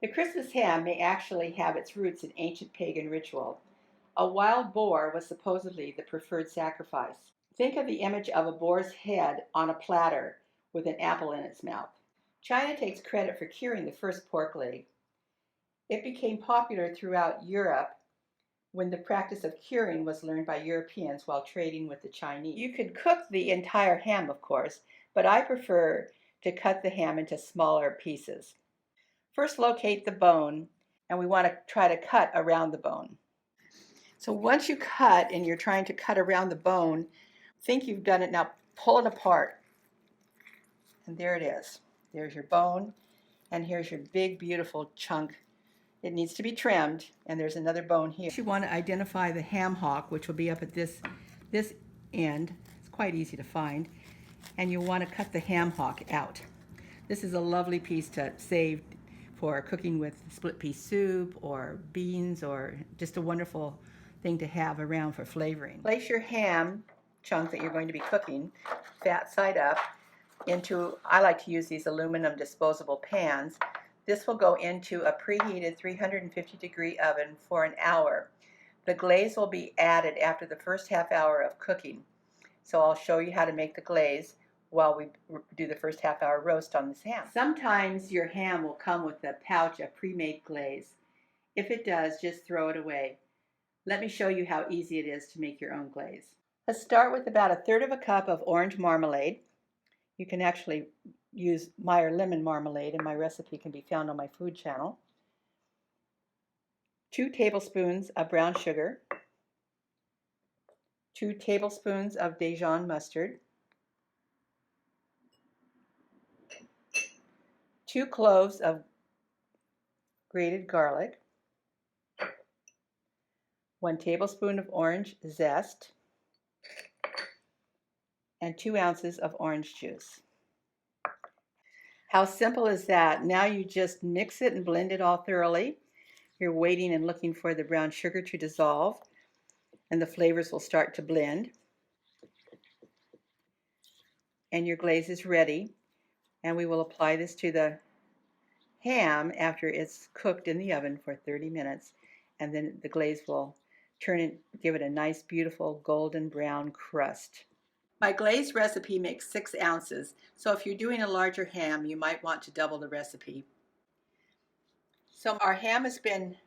The Christmas ham may actually have its roots in ancient pagan ritual. A wild boar was supposedly the preferred sacrifice. Think of the image of a boar's head on a platter with an apple in its mouth. China takes credit for curing the first pork leg. It became popular throughout Europe when the practice of curing was learned by Europeans while trading with the Chinese. You could cook the entire ham, of course, but I prefer to cut the ham into smaller pieces. First, locate the bone, and we want to try to cut around the bone. So once you cut and you're trying to cut around the bone, think you've done it. Now pull it apart, and there it is. There's your bone, and here's your big, beautiful chunk. It needs to be trimmed, and there's another bone here. You want to identify the ham hock, which will be up at this end. It's quite easy to find. And you'll want to cut the ham hock out. This is a lovely piece to save for cooking with split pea soup or beans, or just a wonderful thing to have around for flavoring. Place your ham chunk that you're going to be cooking, fat side up, into, I like to use these aluminum disposable pans. This will go into a preheated 350-degree oven for an hour. The glaze will be added after the first half hour of cooking. So I'll show you how to make the glaze while we do the first half hour roast on this ham. Sometimes your ham will come with a pouch of pre-made glaze. If it does, just throw it away. Let me show you how easy it is to make your own glaze. Let's start with about 1/3 cup of orange marmalade. You can actually use Meyer lemon marmalade, and my recipe can be found on my food channel. 2 tablespoons of brown sugar, 2 tablespoons of Dijon mustard, 2 cloves of grated garlic, 1 tablespoon of orange zest, and 2 ounces of orange juice. How simple is that? Now you just mix it and blend it all thoroughly. You're waiting and looking for the brown sugar to dissolve, and the flavors will start to blend. And your glaze is ready. And we will apply this to the ham after it's cooked in the oven for 30 minutes. And then the glaze will turn it, give it a nice, beautiful golden brown crust. My glaze recipe makes 6 ounces, so if you're doing a larger ham, you might want to double the recipe. So our ham has been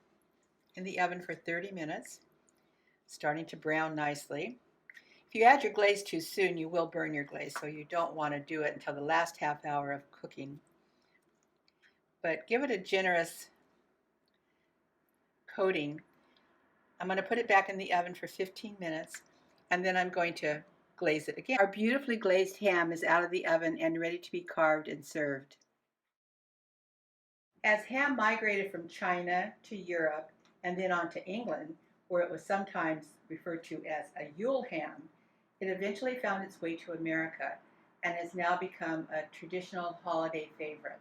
in the oven for 30 minutes, starting to brown nicely. If you add your glaze too soon, you will burn your glaze, so you don't want to do it until the last half hour of cooking. But give it a generous coating. I'm going to put it back in the oven for 15 minutes, and then I'm going to glaze it again. Our beautifully glazed ham is out of the oven and ready to be carved and served. As ham migrated from China to Europe and then on to England, where it was sometimes referred to as a Yule ham, it eventually found its way to America and has now become a traditional holiday favorite.